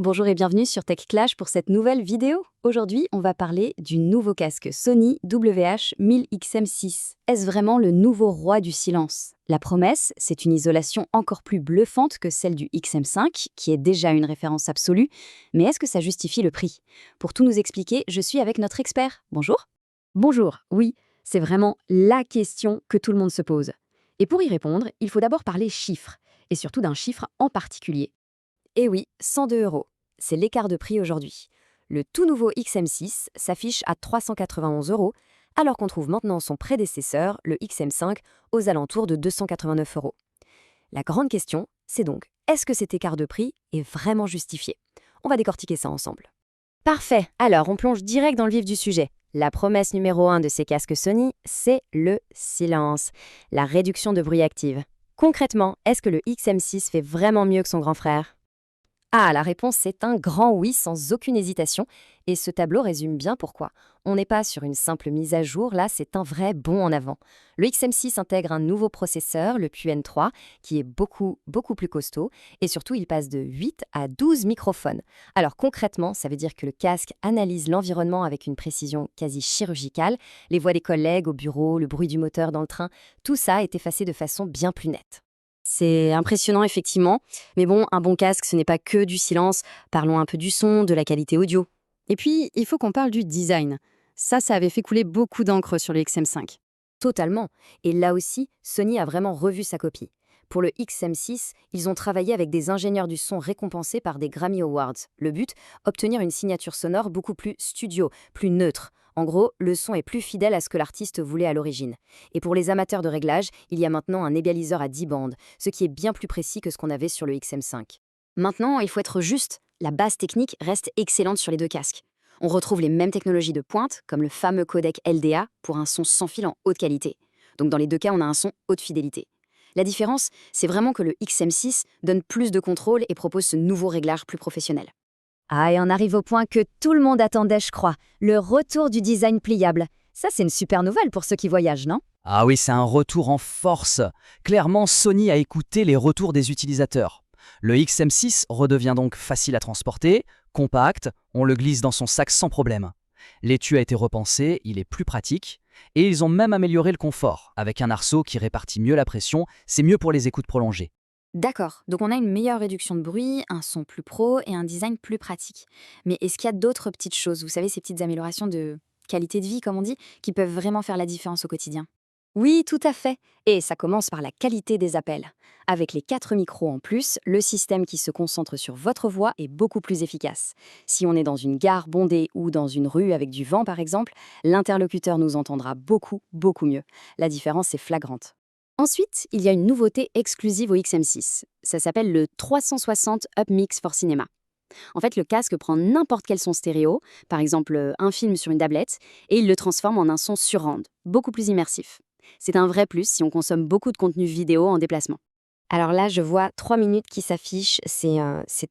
Bonjour et bienvenue sur Tech Clash pour cette nouvelle vidéo. Aujourd'hui, on va parler du nouveau casque Sony WH-1000XM6. Est-ce vraiment le nouveau roi du silence? La promesse, c'est une isolation encore plus bluffante que celle du XM5, qui est déjà une référence absolue. Mais est-ce que ça justifie le prix? Pour tout nous expliquer, je suis avec notre expert. Bonjour. Bonjour, oui, c'est vraiment la question que tout le monde se pose. Et pour y répondre, il faut d'abord parler chiffres, et surtout d'un chiffre en particulier. Eh oui, 102 euros. C'est l'écart de prix aujourd'hui. Le tout nouveau XM6 s'affiche à 391 euros, alors qu'on trouve maintenant son prédécesseur, le XM5, aux alentours de 289 euros. La grande question, c'est donc, est-ce que cet écart de prix est vraiment justifié? On va décortiquer ça ensemble. Parfait, alors on plonge direct dans le vif du sujet. La promesse numéro 1 de ces casques Sony, c'est le silence, la réduction de bruit active. Concrètement, est-ce que le XM6 fait vraiment mieux que son grand frère? Ah, la réponse c'est un grand oui sans aucune hésitation, et ce tableau résume bien pourquoi. On n'est pas sur une simple mise à jour, là c'est un vrai bond en avant. Le XM6 intègre un nouveau processeur, le QN3, qui est beaucoup plus costaud, et surtout il passe de 8 à 12 microphones. Alors concrètement, ça veut dire que le casque analyse l'environnement avec une précision quasi chirurgicale, les voix des collègues au bureau, le bruit du moteur dans le train, tout ça est effacé de façon bien plus nette. C'est impressionnant effectivement, mais bon, un bon casque, ce n'est pas que du silence. Parlons un peu du son, de la qualité audio. Et puis, il faut qu'on parle du design. Ça avait fait couler beaucoup d'encre sur le XM5. Totalement. Et là aussi, Sony a vraiment revu sa copie. Pour le XM6, ils ont travaillé avec des ingénieurs du son récompensés par des Grammy Awards. Le but, obtenir une signature sonore beaucoup plus studio, plus neutre. En gros, le son est plus fidèle à ce que l'artiste voulait à l'origine. Et pour les amateurs de réglage, il y a maintenant un égaliseur à 10 bandes, ce qui est bien plus précis que ce qu'on avait sur le XM5. Maintenant, il faut être juste, la base technique reste excellente sur les deux casques. On retrouve les mêmes technologies de pointe, comme le fameux codec LDA, pour un son sans fil en haute qualité. Donc dans les deux cas, on a un son haute fidélité. La différence, c'est vraiment que le XM6 donne plus de contrôle et propose ce nouveau réglage plus professionnel. Ah, et on arrive au point que tout le monde attendait, je crois, le retour du design pliable. Ça, c'est une super nouvelle pour ceux qui voyagent, non? Ah oui, c'est un retour en force. Clairement, Sony a écouté les retours des utilisateurs. Le XM6 redevient donc facile à transporter, compact, on le glisse dans son sac sans problème. L'étui a été repensé, il est plus pratique, et ils ont même amélioré le confort. Avec un arceau qui répartit mieux la pression, c'est mieux pour les écoutes prolongées. D'accord, donc on a une meilleure réduction de bruit, un son plus pro et un design plus pratique. Mais est-ce qu'il y a d'autres petites choses, vous savez, ces petites améliorations de qualité de vie, comme on dit, qui peuvent vraiment faire la différence au quotidien? Oui, tout à fait. Et ça commence par la qualité des appels. Avec les 4 micros en plus, le système qui se concentre sur votre voix est beaucoup plus efficace. Si on est dans une gare bondée ou dans une rue avec du vent par exemple, l'interlocuteur nous entendra beaucoup mieux. La différence est flagrante. Ensuite, il y a une nouveauté exclusive au XM6. Ça s'appelle le 360 Up Mix for Cinema. En fait, le casque prend n'importe quel son stéréo, par exemple un film sur une tablette, et il le transforme en un son surround, beaucoup plus immersif. C'est un vrai plus si on consomme beaucoup de contenu vidéo en déplacement. Alors là, je vois 3 minutes qui s'affichent, c'est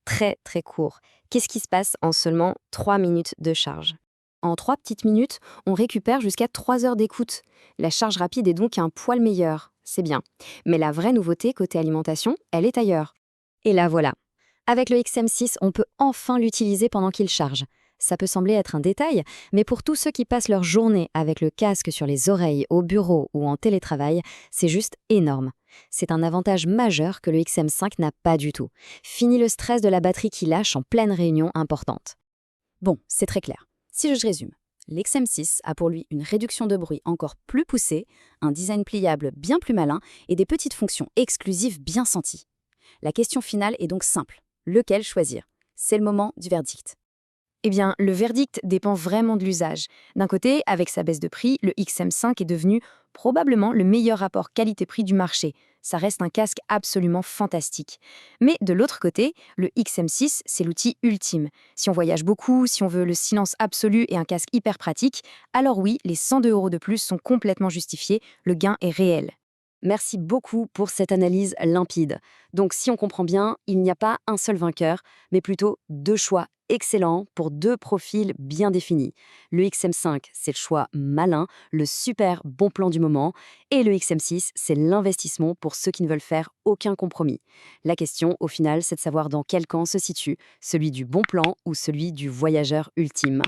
très court. Qu'est-ce qui se passe en seulement 3 minutes de charge? En 3 petites minutes, on récupère jusqu'à 3 heures d'écoute. La charge rapide est donc un poil meilleure, c'est bien. Mais la vraie nouveauté côté alimentation, elle est ailleurs. Et là voilà. Avec le XM6, on peut enfin l'utiliser pendant qu'il charge. Ça peut sembler être un détail, mais pour tous ceux qui passent leur journée avec le casque sur les oreilles, au bureau ou en télétravail, c'est juste énorme. C'est un avantage majeur que le XM5 n'a pas du tout. Fini le stress de la batterie qui lâche en pleine réunion importante. Bon, c'est très clair. Si je résume, l'XM6 a pour lui une réduction de bruit encore plus poussée, un design pliable bien plus malin et des petites fonctions exclusives bien senties. La question finale est donc simple. Lequel choisir? C'est le moment du verdict. Eh bien, le verdict dépend vraiment de l'usage. D'un côté, avec sa baisse de prix, le XM5 est devenu probablement le meilleur rapport qualité-prix du marché. Ça reste un casque absolument fantastique. Mais de l'autre côté, le XM6, c'est l'outil ultime. Si on voyage beaucoup, si on veut le silence absolu et un casque hyper pratique, alors oui, les 102 euros de plus sont complètement justifiés, le gain est réel. Merci beaucoup pour cette analyse limpide. Donc si on comprend bien, il n'y a pas un seul vainqueur, mais plutôt deux choix excellents pour deux profils bien définis. Le XM5, c'est le choix malin, le super bon plan du moment, et le XM6, c'est l'investissement pour ceux qui ne veulent faire aucun compromis. La question, au final, c'est de savoir dans quel camp se situe, celui du bon plan ou celui du voyageur ultime.